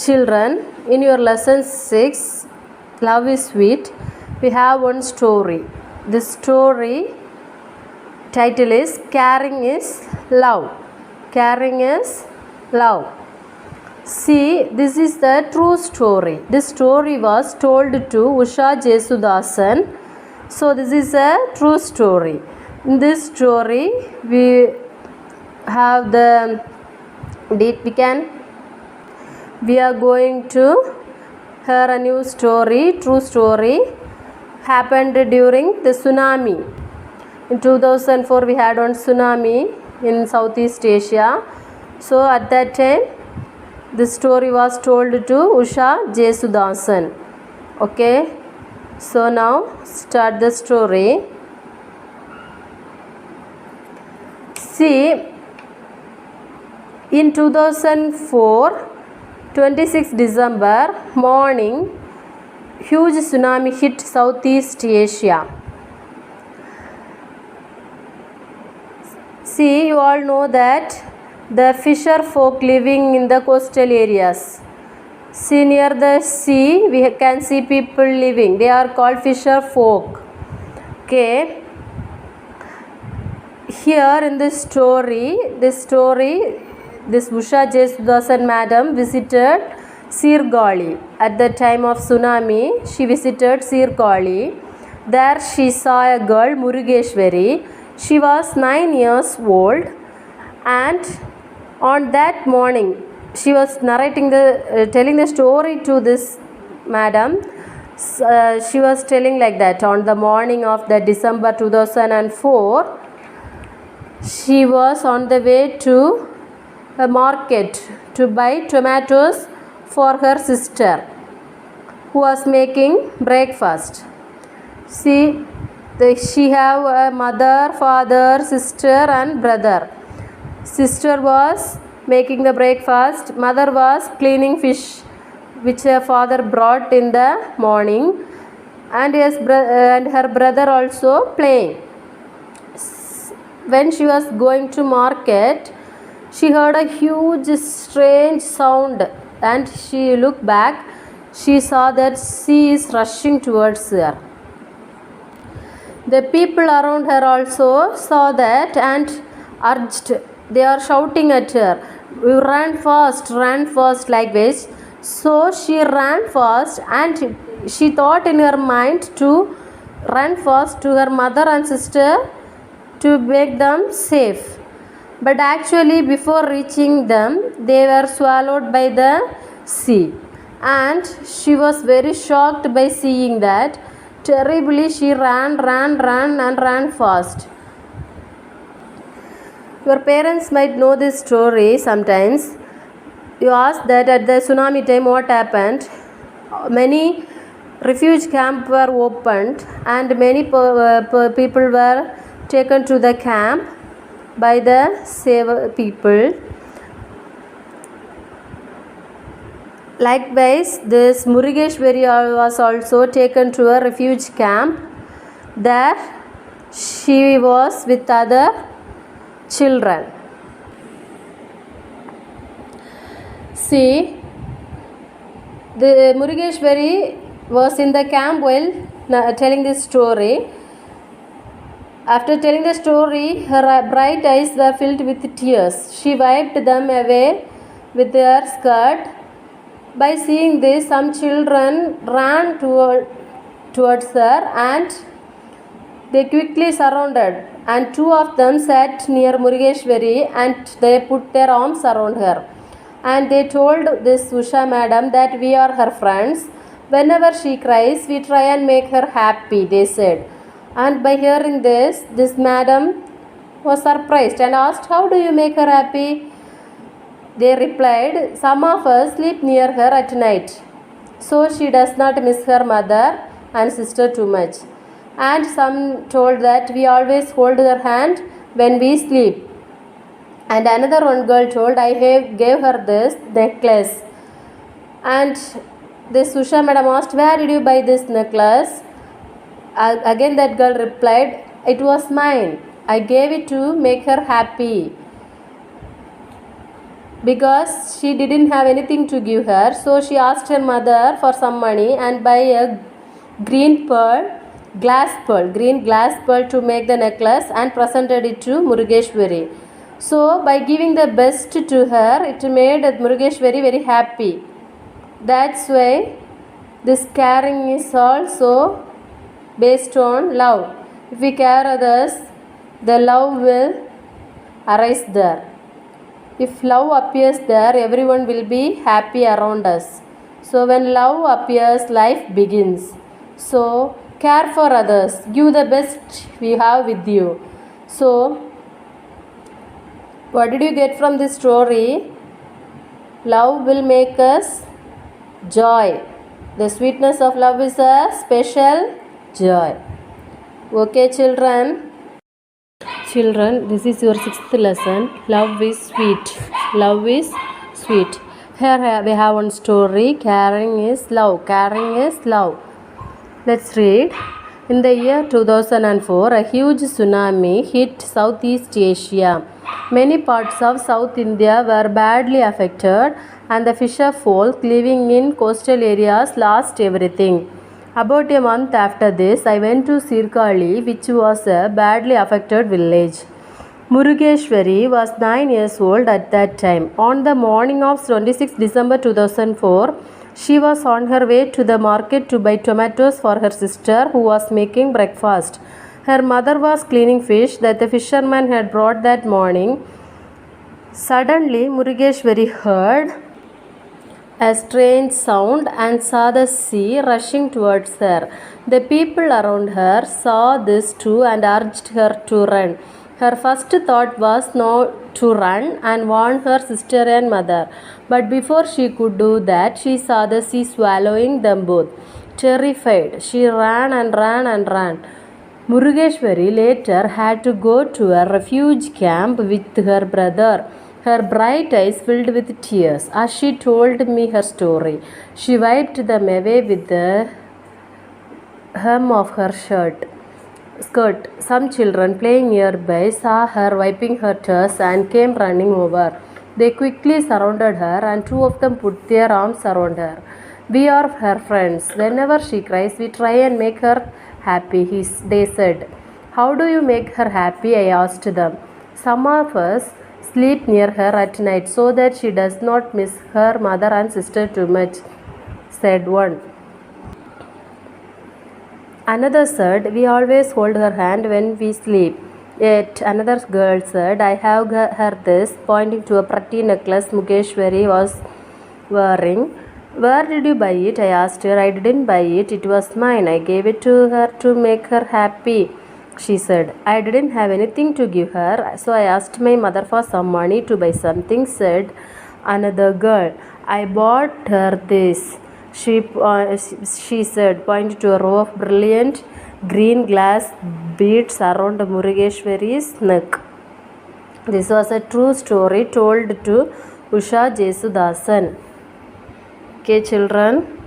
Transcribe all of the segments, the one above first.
Children, in your lesson 6, Love is Sweet, we have one story. The story title is Caring is Love. Caring is Love. See, this is the true story. This story was told to Usha Jesudasan. So, this is a true story. In this story, we have we are going to hear a new story, true story, happened during the tsunami. In 2004, we had one tsunami in Southeast Asia. So, at that time, this story was told to Usha Jesudasan. Okay. So, now start the story. See, in 2004, 26 December morning, huge tsunami hit Southeast Asia. See, you all know that the fisher folk living in the coastal areas. See, near the sea, we can see people living. They are called fisher folk. Okay. Here in this story, this Usha Jesudasan madam visited Sirgali. At the time of tsunami, she visited Sirgali. There she saw a girl, Murugeshwari. She was 9 years old, and on that morning, she was telling the story to this madam. She was telling like that, on the morning of the December 2004, she was on the way to a market to buy tomatoes for her sister who was making breakfast. See, she have a mother, father, sister and brother. Sister was making the breakfast. Mother was cleaning fish which her father brought in the morning, and her brother also playing. When she was going to market, she heard a huge strange sound, and she looked back. She saw that sea is rushing towards her. The people around her also saw that and urged. They are shouting at her, run fast like this. So she ran fast, and she thought in her mind to run fast to her mother and sister to make them safe. But actually, before reaching them, they were swallowed by the sea. And she was very shocked by seeing that. Terribly, she ran fast. Your parents might know this story sometimes. You ask that at the tsunami time what happened. Many refuge camps were opened, and many people were taken to the camp by the save people. Likewise, this Murugeshwari was also taken to a refuge camp. There she was with other children. See, the Murugeshwari was in the camp while telling this story. After telling the story, her bright eyes were filled with tears. She wiped them away with her skirt. By seeing this, some children ran towards her, and they quickly surrounded. And two of them sat near Murugeshwari, and they put their arms around her. And they told this Usha madam that we are her friends. Whenever she cries, we try and make her happy, they said. And by hearing this madam was surprised and asked, how do you make her happy? They replied, some of us sleep near her at night, so she does not miss her mother and sister too much. And some told that we always hold her hand when we sleep. And another one girl told, I gave her this necklace. And this Usha madam asked, where did you buy this necklace? Again that girl replied, it was mine. I gave it to make her happy. because she didn't have anything to give her, so she asked her mother for some money and buy a green glass pearl to make the necklace and presented it to Murugeshwari. So by giving the best to her, it made Murugeshwari very happy. That's why this caring is also based on love. If we care others, the love will arise there. If love appears there, everyone will be happy around us. So when love appears, life begins. So care for others, give the best we have with you. So what did you get from this story? Love will make us joy. The sweetness of love is a special joy. Okay, children. Children, this is your 6th lesson. Love is sweet. Love is sweet. Here we have one story. Caring is love. Caring is love. Let's read. In the year 2004, a huge tsunami hit Southeast Asia. Many parts of South India were badly affected, and the fisher folk living in coastal areas lost everything. About a month after this, I went to Sirkali, which was a badly affected village. Murugeshwari was 9 years old at that time. On the morning of 26 December 2004, she was on her way to the market to buy tomatoes for her sister, who was making breakfast. Her mother was cleaning fish that the fisherman had brought that morning. Suddenly, Murugeshwari heard a strange sound and saw the sea rushing towards her. The people around her saw this too and urged her to run. Her first thought was not to run and warn her sister and mother, but before she could do that, she saw the sea swallowing them both. Terrified, she ran and ran and ran. Murugeshwari later had to go to a refuge camp with her brother. Her bright eyes filled with tears as she told me her story. She wiped them away with the hem of her skirt. Some children playing nearby saw her wiping her tears and came running over. They quickly surrounded her, and two of them put their arms around her. We are her friends. Whenever she cries, we try and make her happy, they said. How do you make her happy? I asked them. Some of us sleep near her at night so that she does not miss her mother and sister too much, said one. Another said, we always hold her hand when we sleep. Yet another girl said, I have her this, pointing to a pretty necklace Murugeshwari was wearing. Where did you buy it? I asked her. I didn't buy it. It was mine. I gave it to her to make her happy, she said. I didn't have anything to give her, so I asked my mother for some money to buy something, said another girl. I bought her this, she said, pointing to a row of brilliant green glass beads around Murugeshwari's neck. This was a true story told to Usha Jesudasan. Okay, children.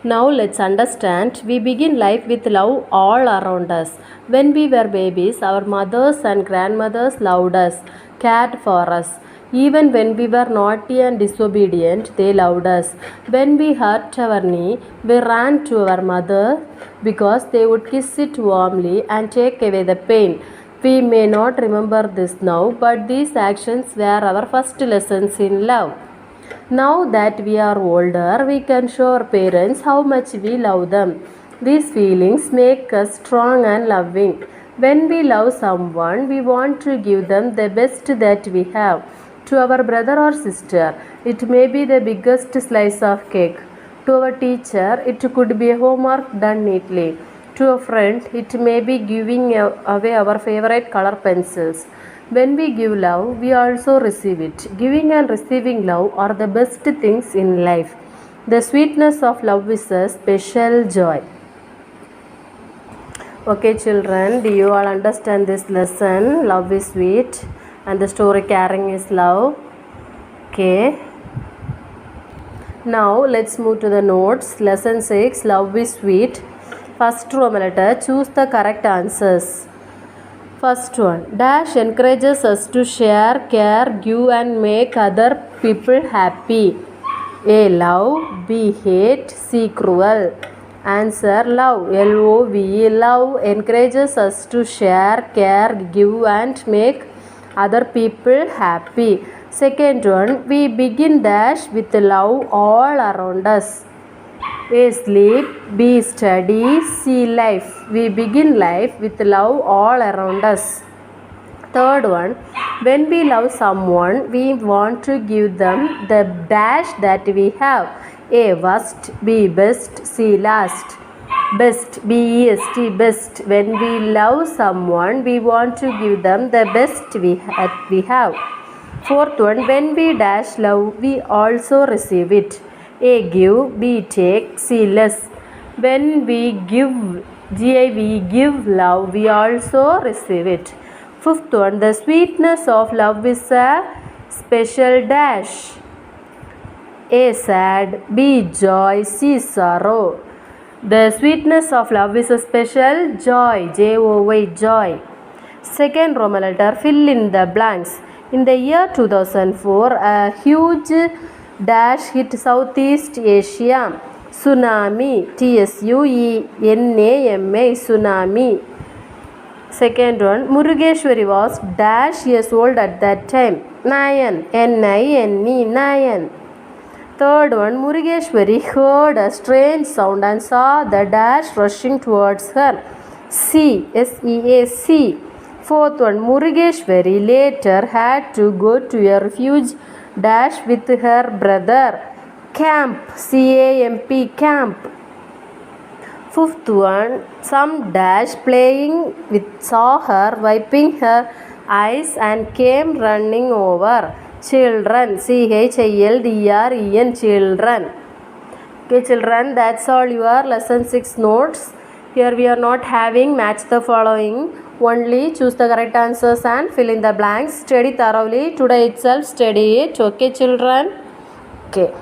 Now let's understand. We begin life with love all around us. When we were babies, our mothers and grandmothers loved us, cared for us. Even when we were naughty and disobedient, they loved us. When we hurt our knee, we ran to our mother because they would kiss it warmly and take away the pain. We may not remember this now, but these actions were our first lessons in love. Now that we are older, we can show our parents how much we love them. These feelings make us strong and loving. When we love someone, we want to give them the best that we have. To our brother or sister, it may be the biggest slice of cake. To our teacher, it could be a homework done neatly. To a friend, it may be giving away our favorite color pencils. When we give love, we also receive it. Giving and receiving love are the best things in life. The sweetness of love is a special joy. Okay, children, do you all understand this lesson? Love is sweet and the story caring is love. Okay. Now let's move to the notes. Lesson 6, love is sweet. First Roman letter, choose the correct answers. First one, dash encourages us to share, care, give and make other people happy. A. Love. B. Hate. C. Cruel. Answer, love. L-O-V-E. Love encourages us to share, care, give and make other people happy. Second one, we begin dash with love all around us. A. Sleep. B. Study. C. Life. We begin life with love all around us. Third one, when we love someone, we want to give them the dash that we have. A. Worst. B. Best. C. Last. Best. B-E-S-T. Best. When we love someone, we want to give them the best we have. Fourth one, when we dash love, we also receive it. A. Give. B. Take. C. Less. When we give, we give love, we also receive it. Fifth one, the sweetness of love is a special dash. A. Sad. B. Joy. C. Sorrow. The sweetness of love is a special joy. J-O-Y. Joy. Second Roman letter, fill in the blanks. In the year 2004, a huge dash hit Southeast Asia. Tsunami. T-S-U-E-N-A-M-I. Tsunami. Second one, Murugeshwari was dash years old at that time. Nayan. N-I-N-E. Nayan. Third one, Murugeshwari heard a strange sound and saw the dash rushing towards her. C. S-E-A-C. Fourth one, Murugeshwari later had to go to a refuge dash with her brother. Camp. C-A-M-P. Camp. Fifth one, some dash playing with saw her wiping her eyes and came running over. Children. C-H-I-L-D-R-E-N. Children. Okay children, that's all your lesson 6 notes. Here we are not having match the following. Only choose the correct answers and fill in the blanks. Study thoroughly. Today itself study it. Okay children. Okay.